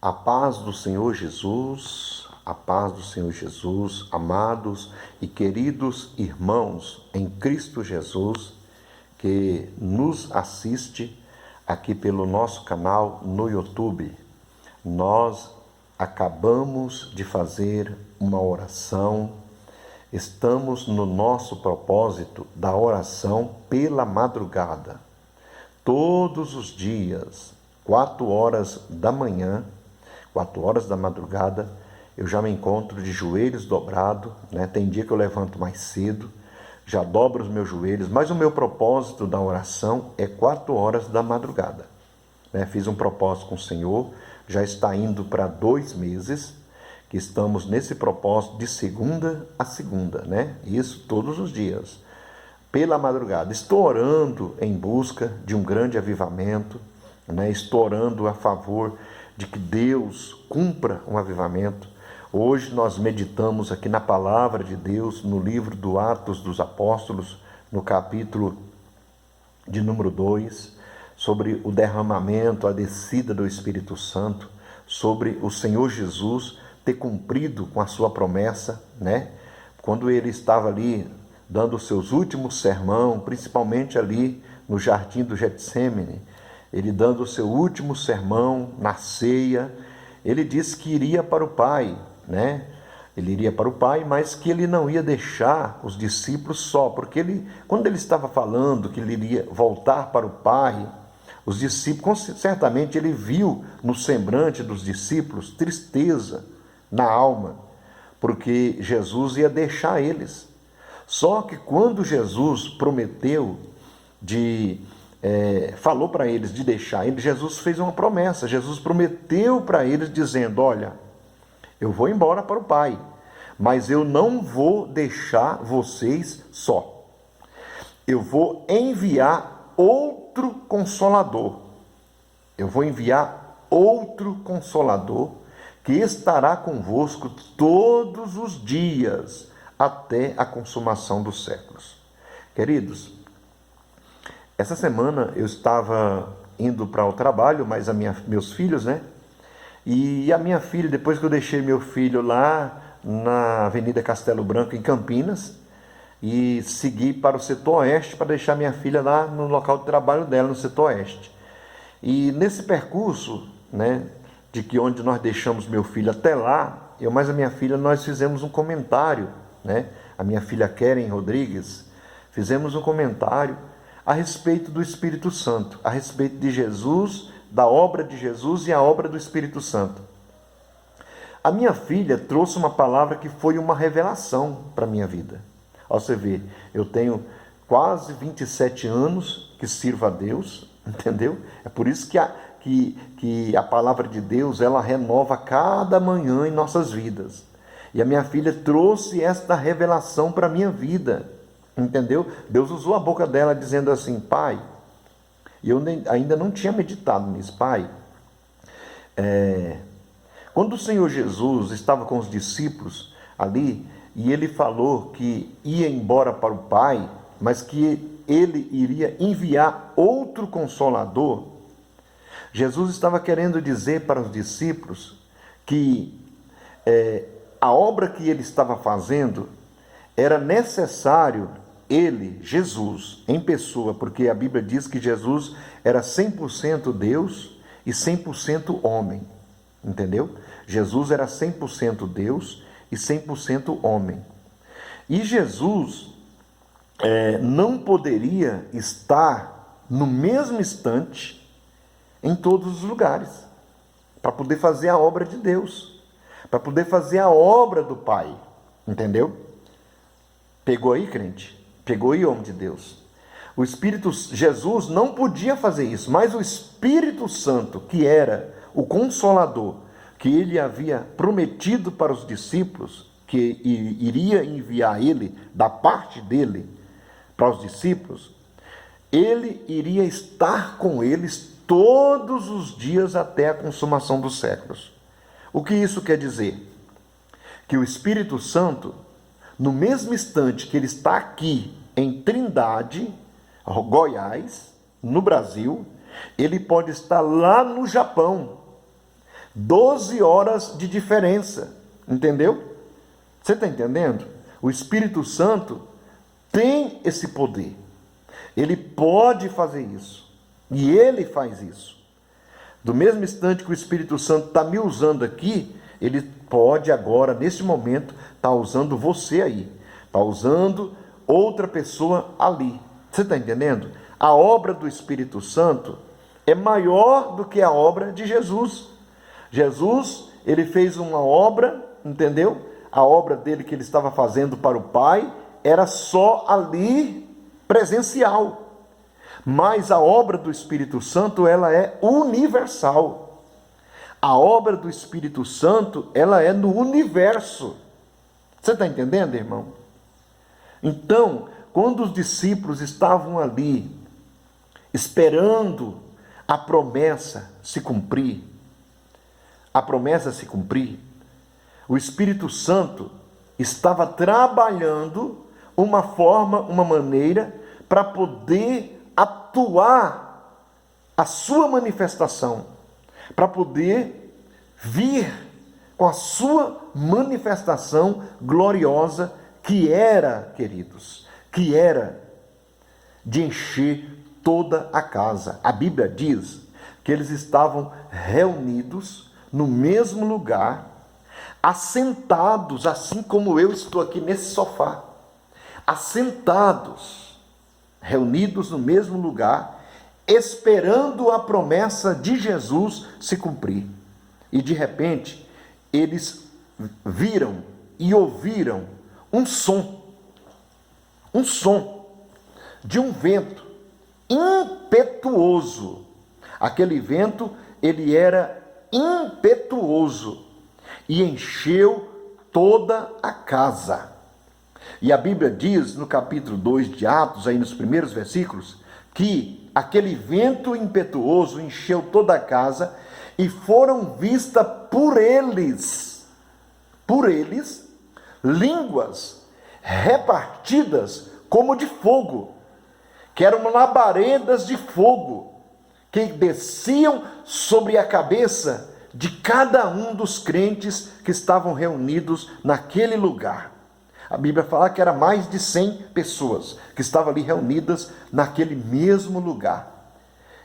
A paz do Senhor Jesus, a paz do Senhor Jesus, amados e queridos irmãos em Cristo Jesus, que nos assiste aqui pelo nosso canal no YouTube. Nós acabamos de fazer uma oração, estamos no nosso propósito da oração pela madrugada. Todos os dias, 4 horas da manhã, 4 horas da madrugada, eu já me encontro de joelhos dobrados, né? Tem dia que eu levanto mais cedo, já dobro os meus joelhos, mas o meu propósito da oração é 4 horas da madrugada. Né? Fiz um propósito com o Senhor, já está indo para 2 meses, que estamos nesse propósito de segunda a segunda, né? Isso todos os dias, pela madrugada. Estou orando em busca de um grande avivamento, né? Estou orando a favor de que Deus cumpra um avivamento. Hoje nós meditamos aqui na palavra de Deus, no livro do Atos dos Apóstolos, no capítulo de número 2, sobre o derramamento, a descida do Espírito Santo, sobre o Senhor Jesus ter cumprido com a sua promessa, né? Quando ele estava ali dando os seus últimos sermão, principalmente ali no jardim do Getsêmani, ele dando o seu último sermão na ceia, ele disse que iria para o Pai, né? Ele iria para o Pai, mas que ele não ia deixar os discípulos só, porque quando ele estava falando que ele iria voltar para o Pai, os discípulos, certamente ele viu no semblante dos discípulos tristeza na alma, porque Jesus ia deixar eles. Só que quando Jesus prometeu falou para eles de deixar eles, Jesus fez uma promessa, Jesus prometeu para eles dizendo, olha, eu vou embora para o Pai, mas eu não vou deixar vocês só. Eu vou enviar outro Consolador. Eu vou enviar outro Consolador que estará convosco todos os dias até a consumação dos séculos. Queridos, essa semana eu estava indo para o trabalho, mas meus filhos, né? E a minha filha, depois que eu deixei meu filho lá na Avenida Castelo Branco, em Campinas, e segui para o setor oeste para deixar minha filha lá no local de trabalho dela, no setor oeste. E nesse percurso, né, de que onde nós deixamos meu filho até lá, eu mais a minha filha, nós fizemos um comentário, né? A minha filha Keren Rodrigues, fizemos um comentário a respeito do Espírito Santo, a respeito de Jesus, da obra de Jesus e a obra do Espírito Santo. A minha filha trouxe uma palavra que foi uma revelação para a minha vida. Ó, você vê, eu tenho quase 27 anos que sirvo a Deus, entendeu? É por isso que a palavra de Deus, ela renova cada manhã em nossas vidas. E a minha filha trouxe esta revelação para a minha vida, entendeu? Deus usou a boca dela dizendo assim, pai, e eu ainda não tinha meditado nisso, pai, quando o Senhor Jesus estava com os discípulos ali, e ele falou que ia embora para o Pai, mas que ele iria enviar outro Consolador, Jesus estava querendo dizer para os discípulos que a obra que ele estava fazendo era necessário ele, Jesus, em pessoa, porque a Bíblia diz que Jesus era 100% Deus e 100% homem, entendeu? Jesus era 100% Deus e 100% homem. E Jesus não poderia estar no mesmo instante em todos os lugares, para poder fazer a obra de Deus, para poder fazer a obra do Pai, entendeu? Pegou aí, crente? Pegou aí, homem de Deus? Jesus não podia fazer isso, mas o Espírito Santo, que era o Consolador, que ele havia prometido para os discípulos, que iria enviar ele, da parte dele, para os discípulos, ele iria estar com eles todos os dias até a consumação dos séculos. O que isso quer dizer? Que o Espírito Santo, no mesmo instante que ele está aqui em Trindade, Goiás, no Brasil, ele pode estar lá no Japão, 12 horas de diferença, entendeu? Você está entendendo? O Espírito Santo tem esse poder. Ele pode fazer isso. E ele faz isso. Do mesmo instante que o Espírito Santo está me usando aqui, ele pode agora, nesse momento, estar usando você aí. Está usando outra pessoa ali. Você está entendendo? A obra do Espírito Santo é maior do que a obra de Jesus. Jesus, ele fez uma obra, entendeu? A obra dele que ele estava fazendo para o Pai era só ali presencial. Mas a obra do Espírito Santo, ela é universal. A obra do Espírito Santo, ela é no universo. Você está entendendo, irmão? Então, quando os discípulos estavam ali, esperando a promessa se cumprir, o Espírito Santo estava trabalhando uma maneira para poder atuar a sua manifestação, para poder vir com a sua manifestação gloriosa, que era, queridos, que era de encher toda a casa. A Bíblia diz que eles estavam reunidos no mesmo lugar, assentados, assim como eu estou aqui nesse sofá, assentados, reunidos no mesmo lugar, esperando a promessa de Jesus se cumprir. E de repente, eles viram e ouviram um som de um vento impetuoso. Aquele vento, ele era impetuoso e encheu toda a casa. E a Bíblia diz no capítulo 2 de Atos, aí nos primeiros versículos, que aquele vento impetuoso encheu toda a casa e foram vistas por eles, línguas repartidas como de fogo, que eram labaredas de fogo, que desciam sobre a cabeça de cada um dos crentes que estavam reunidos naquele lugar. A Bíblia fala que era mais de 100 pessoas que estavam ali reunidas naquele mesmo lugar.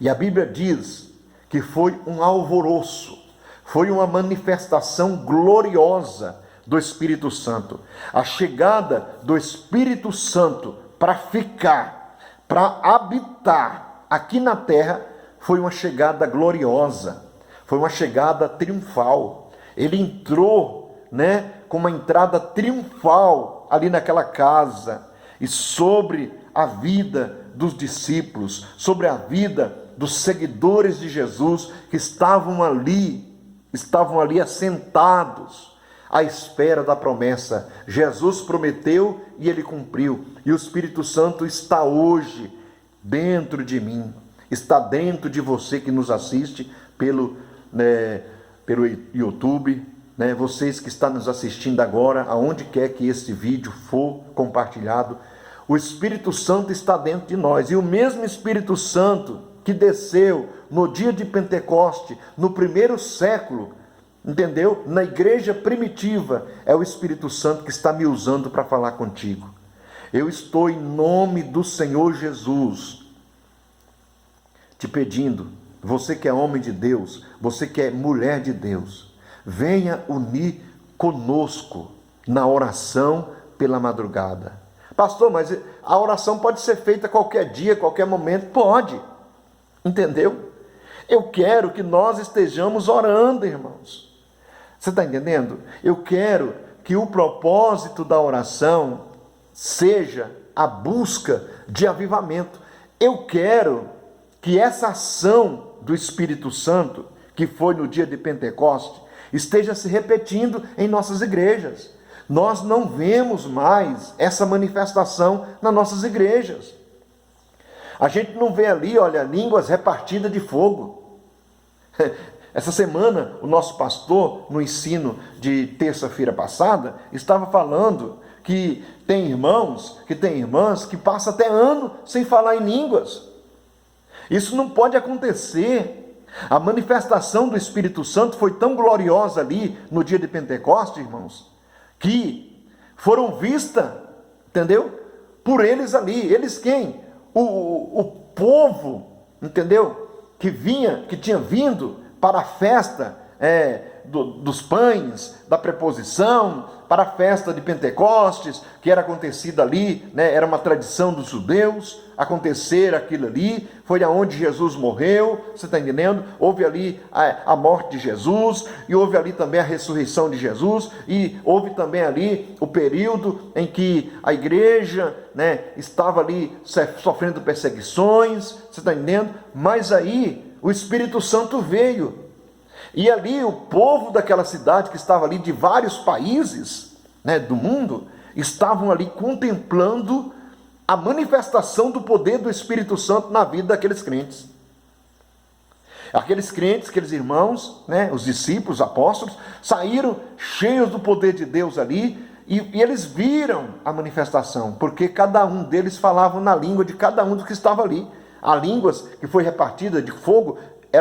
E a Bíblia diz que foi um alvoroço, foi uma manifestação gloriosa do Espírito Santo. A chegada do Espírito Santo para ficar, para habitar aqui na terra, foi uma chegada gloriosa, foi uma chegada triunfal. Ele entrou, com uma entrada triunfal ali naquela casa, e sobre a vida dos discípulos, sobre a vida dos seguidores de Jesus que estavam ali assentados à espera da promessa. Jesus prometeu e ele cumpriu, e o Espírito Santo está hoje dentro de mim, está dentro de você que nos assiste pelo YouTube, vocês que estão nos assistindo agora, aonde quer que esse vídeo for compartilhado, o Espírito Santo está dentro de nós. E o mesmo Espírito Santo que desceu no dia de Pentecoste, no primeiro século, entendeu? Na igreja primitiva, é o Espírito Santo que está me usando para falar contigo. Eu estou, em nome do Senhor Jesus, te pedindo, você que é homem de Deus, você que é mulher de Deus, venha unir conosco na oração pela madrugada. Pastor, mas a oração pode ser feita qualquer dia, qualquer momento? Pode, entendeu? Eu quero que nós estejamos orando, irmãos. Você está entendendo? Eu quero que o propósito da oração seja a busca de avivamento. Eu quero que essa ação do Espírito Santo, que foi no dia de Pentecoste, esteja se repetindo em nossas igrejas. Nós não vemos mais essa manifestação nas nossas igrejas. A gente não vê ali, línguas repartidas de fogo. Essa semana, o nosso pastor, no ensino de terça-feira passada, estava falando que tem irmãos, que tem irmãs, que passam até ano sem falar em línguas. Isso não pode acontecer. A manifestação do Espírito Santo foi tão gloriosa ali no dia de Pentecostes, irmãos, que foram vistas, entendeu? Por eles ali. Eles quem? O povo, entendeu? Que tinha vindo para a festa dos pães, da preposição, para a festa de Pentecostes, que era acontecida ali, né? Era uma tradição dos judeus, acontecer aquilo ali, foi aonde Jesus morreu, você está entendendo? Houve ali a morte de Jesus, e houve ali também a ressurreição de Jesus, e houve também ali o período em que a igreja, né, estava ali sofrendo perseguições, você está entendendo? Mas aí o Espírito Santo veio, e ali o povo daquela cidade, que estava ali de vários países, né, do mundo, estavam ali contemplando a manifestação do poder do Espírito Santo na vida daqueles crentes. Aqueles crentes, aqueles irmãos, né, os discípulos, os apóstolos, saíram cheios do poder de Deus ali, e eles viram a manifestação, porque cada um deles falava na língua de cada um dos que estava ali. A língua que foi repartida de fogo,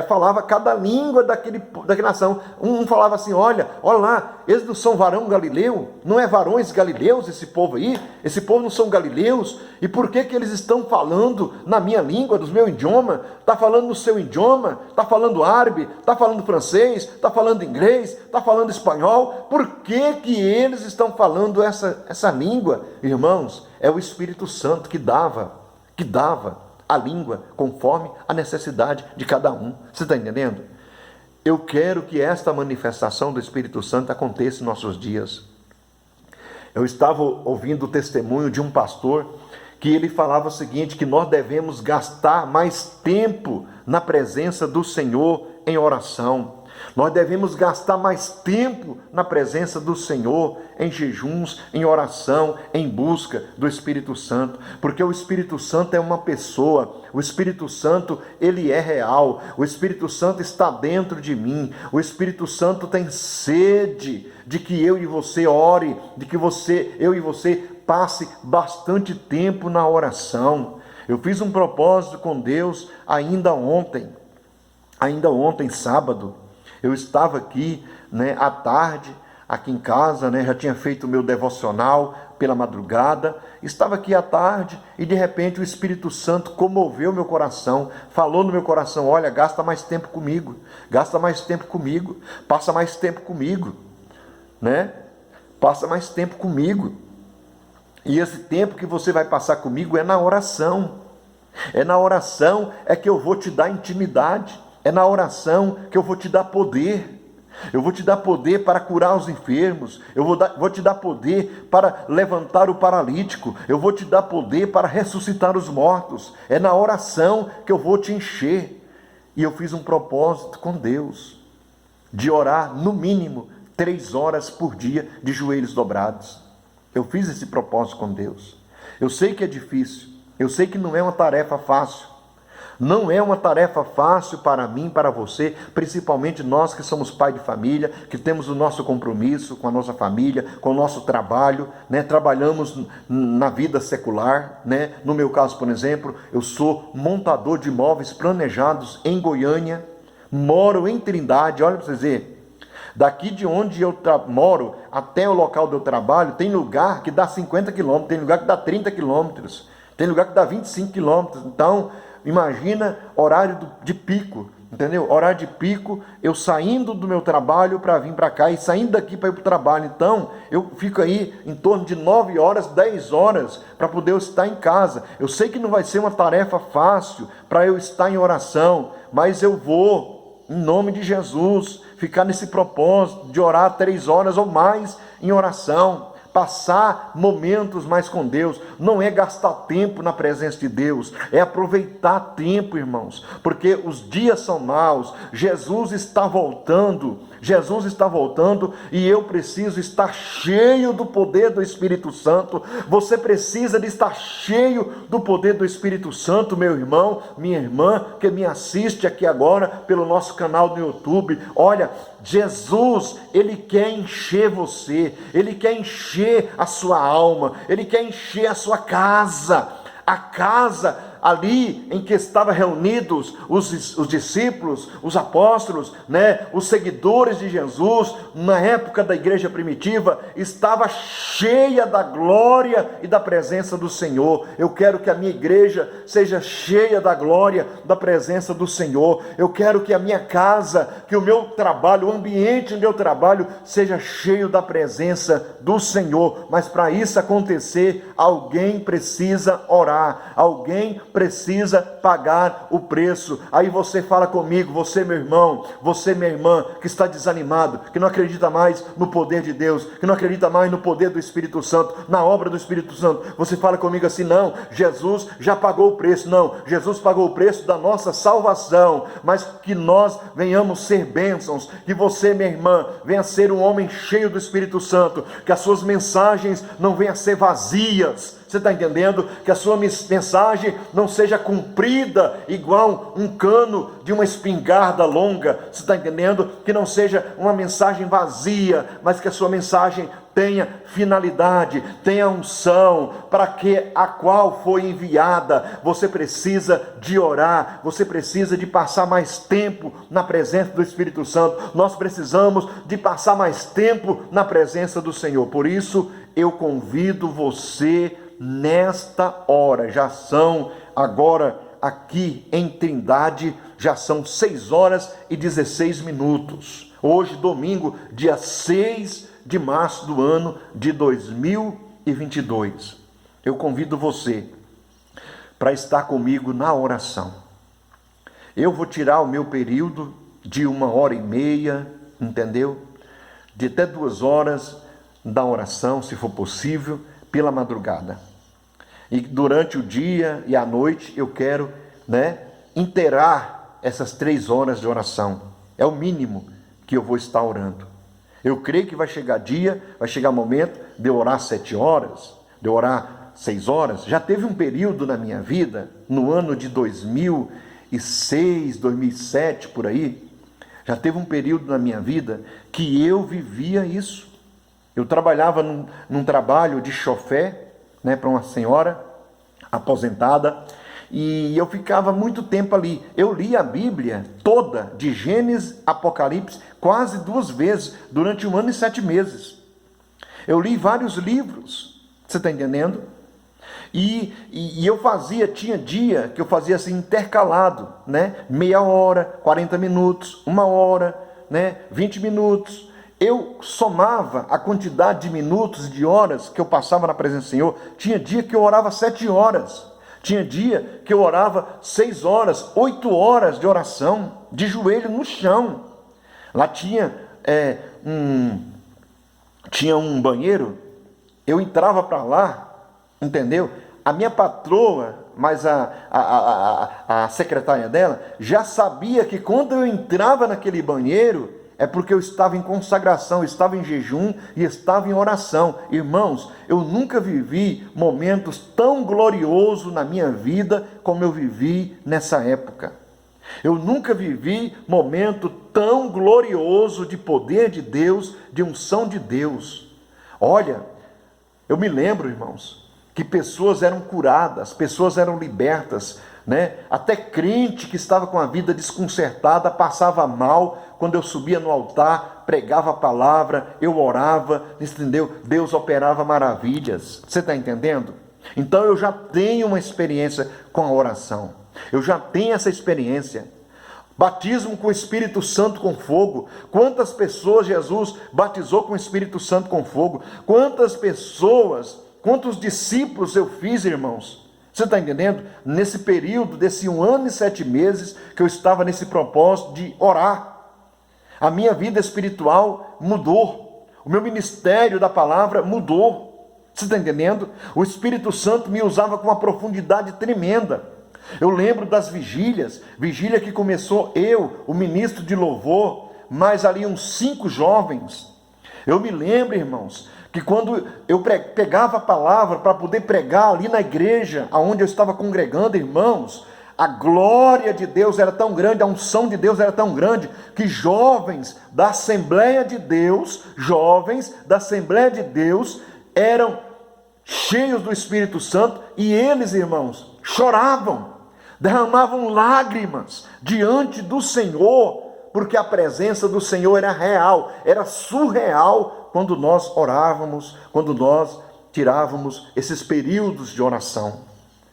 falava cada língua daquela nação. Um falava assim, olha lá, eles não são varão galileu? Não é varões galileus esse povo aí? Esse povo não são galileus? E por que eles estão falando na minha língua, no meu idioma? Está falando no seu idioma? Está falando árabe? Está falando francês? Está falando inglês? Está falando espanhol? Por que eles estão falando essa língua? Irmãos, é o Espírito Santo que dava a língua conforme a necessidade de cada um. Você está entendendo? Eu quero que esta manifestação do Espírito Santo aconteça em nossos dias. Eu estava ouvindo o testemunho de um pastor que ele falava o seguinte, que nós devemos gastar mais tempo na presença do Senhor em oração. Nós devemos gastar mais tempo na presença do Senhor, em jejuns, em oração, em busca do Espírito Santo, porque o Espírito Santo é uma pessoa, o Espírito Santo, ele é real, o Espírito Santo está dentro de mim, o Espírito Santo tem sede de que eu e você ore, de que eu e você passe bastante tempo na oração. Eu fiz um propósito com Deus ainda ontem, sábado. Eu estava aqui, né, à tarde, aqui em casa, né, já tinha feito o meu devocional pela madrugada, estava aqui à tarde e de repente o Espírito Santo comoveu meu coração, falou no meu coração, olha, gasta mais tempo comigo, passa mais tempo comigo, né? Passa mais tempo comigo. E esse tempo que você vai passar comigo é na oração. É na oração que eu vou te dar intimidade. É na oração que eu vou te dar poder. Eu vou te dar poder para curar os enfermos. Eu vou te dar poder para levantar o paralítico. Eu vou te dar poder para ressuscitar os mortos. É na oração que eu vou te encher. E eu fiz um propósito com Deus de orar no mínimo 3 horas por dia de joelhos dobrados. Eu fiz esse propósito com Deus. Eu sei que é difícil. Eu sei que não é uma tarefa fácil. Não é uma tarefa fácil para mim, para você, principalmente nós que somos pai de família, que temos o nosso compromisso com a nossa família, com o nosso trabalho, né? Trabalhamos na vida secular, né? No meu caso, por exemplo, eu sou montador de imóveis planejados em Goiânia, moro em Trindade, olha para vocês verem. Daqui de onde eu moro até o local do trabalho, tem lugar que dá 50 quilômetros, tem lugar que dá 30 quilômetros, tem lugar que dá 25 quilômetros, então... Imagina horário de pico, entendeu? Horário de pico, eu saindo do meu trabalho para vir para cá e saindo daqui para ir para o trabalho. Então, eu fico aí em torno de 9 horas, 10 horas para poder estar em casa. Eu sei que não vai ser uma tarefa fácil para eu estar em oração, mas eu vou, em nome de Jesus, ficar nesse propósito de orar 3 horas ou mais em oração. Passar momentos mais com Deus, não é gastar tempo na presença de Deus, é aproveitar tempo, irmãos, porque os dias são maus, Jesus está voltando e eu preciso estar cheio do poder do Espírito Santo. Você precisa de estar cheio do poder do Espírito Santo, meu irmão, minha irmã, que me assiste aqui agora pelo nosso canal do YouTube. Olha, Jesus, Ele quer encher você, Ele quer encher a sua alma, Ele quer encher a sua casa, a casa ali em que estavam reunidos os discípulos, os apóstolos, né, os seguidores de Jesus, na época da igreja primitiva, estava cheia da glória e da presença do Senhor. Eu quero que a minha igreja seja cheia da glória, da presença do Senhor. Eu quero que a minha casa, que o meu trabalho, o ambiente onde eu trabalho, seja cheio da presença do Senhor. Mas para isso acontecer, alguém precisa orar, alguém precisa pagar o preço. Aí você fala comigo, você meu irmão, você minha irmã, que está desanimado, que não acredita mais no poder de Deus, que não acredita mais no poder do Espírito Santo, na obra do Espírito Santo. Você fala comigo assim: não, Jesus já pagou o preço. Não, Jesus pagou o preço da nossa salvação, mas que nós venhamos ser bênçãos, que você minha irmã venha ser um homem cheio do Espírito Santo, que as suas mensagens não venham a ser vazias. Você está entendendo? Que a sua mensagem não seja cumprida igual um cano de uma espingarda longa. Você está entendendo? Que não seja uma mensagem vazia, mas que a sua mensagem tenha finalidade, tenha unção, para que a qual foi enviada. Você precisa de orar, você precisa de passar mais tempo na presença do Espírito Santo. Nós precisamos de passar mais tempo na presença do Senhor. Por isso, eu convido você nesta hora. Já são agora aqui em Trindade, já são 6h16. Hoje, domingo, dia 6 de março do ano de 2022. Eu convido você para estar comigo na oração. Eu vou tirar o meu período de 1h30, entendeu? De até 2 horas da oração, se for possível, pela madrugada. E durante o dia e a noite eu quero, inteirar essas 3 horas de oração. É o mínimo que eu vou estar orando. Eu creio que vai chegar dia, vai chegar momento de eu orar 7 horas, de eu orar 6 horas. Já teve um período na minha vida, no ano de 2006, 2007, por aí, já teve um período na minha vida que eu vivia isso. Eu trabalhava num trabalho de chofé, para uma senhora aposentada, e eu ficava muito tempo ali. Eu li a Bíblia toda, de Gênesis, Apocalipse, quase 2 vezes, durante 1 ano e 7 meses. Eu li vários livros, você está entendendo? E eu tinha dia que eu fazia assim, intercalado, meia hora, 40 minutos, 1 hora, 20 minutos. Eu somava a quantidade de minutos e de horas que eu passava na presença do Senhor. Tinha dia que eu orava 7 horas. Tinha dia que eu orava 6 horas, 8 horas de oração, de joelho no chão. Lá tinha um banheiro, eu entrava para lá, entendeu? A minha patroa, mas a secretária dela, já sabia que quando eu entrava naquele banheiro, é porque eu estava em consagração, estava em jejum e estava em oração. Irmãos, eu nunca vivi momentos tão gloriosos na minha vida como eu vivi nessa época. Eu nunca vivi momento tão glorioso de poder de Deus, de unção de Deus. Olha, eu me lembro, irmãos, que pessoas eram curadas, pessoas eram libertas, até crente que estava com a vida desconcertada passava mal quando eu subia no altar, pregava a palavra, eu orava, entendeu? Deus operava maravilhas. Você está entendendo? Então eu já tenho uma experiência com a oração. Eu já tenho essa experiência. Batismo com o Espírito Santo com fogo. Quantas pessoas Jesus batizou com o Espírito Santo com fogo? Quantas pessoas, quantos discípulos eu fiz, irmãos? Você está entendendo? Nesse período, desse 1 ano e 7 meses, que eu estava nesse propósito de orar. A minha vida espiritual mudou. O meu ministério da palavra mudou. Você está entendendo? O Espírito Santo me usava com uma profundidade tremenda. Eu lembro das vigílias. Vigília que começou eu, o ministro de louvor, mais ali uns 5 jovens. Eu me lembro, irmãos, que quando eu pegava a palavra para poder pregar ali na igreja, onde eu estava congregando, irmãos, a glória de Deus era tão grande, a unção de Deus era tão grande, que jovens da Assembleia de Deus, eram cheios do Espírito Santo, e eles, irmãos, choravam. derramavam lágrimas diante do Senhor, porque a presença do Senhor era real, era surreal quando nós orávamos, quando nós tirávamos esses períodos de oração.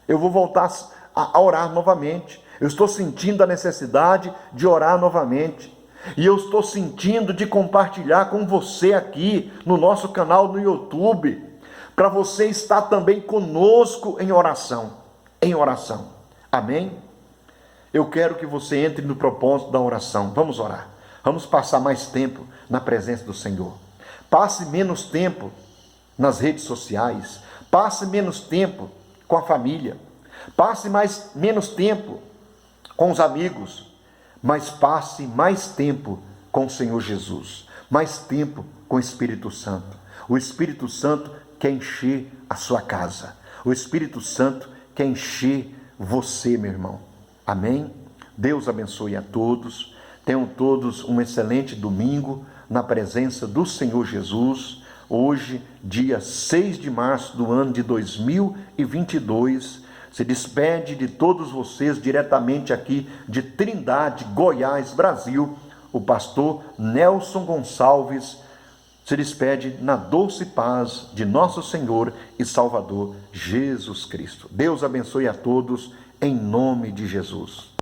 Eu vou voltar a orar novamente. Eu estou sentindo a necessidade de orar novamente. E eu estou sentindo de compartilhar com você aqui no nosso canal no YouTube, para você estar também conosco em oração. Em oração. Amém? Eu quero que você entre no propósito da oração. Vamos orar. Vamos passar mais tempo na presença do Senhor. Passe menos tempo nas redes sociais. Passe menos tempo com a família. Passe menos tempo com os amigos. Mas passe mais tempo com o Senhor Jesus. Mais tempo com o Espírito Santo. O Espírito Santo quer encher a sua casa. O Espírito Santo quer encher você, meu irmão. Amém? Deus abençoe a todos. Tenham todos um excelente domingo na presença do Senhor Jesus. Hoje, dia 6 de março do ano de 2022, se despede de todos vocês diretamente aqui de Trindade, Goiás, Brasil, o pastor Nelson Gonçalves. Se despede na doce paz de nosso Senhor e Salvador Jesus Cristo. Deus abençoe a todos em nome de Jesus.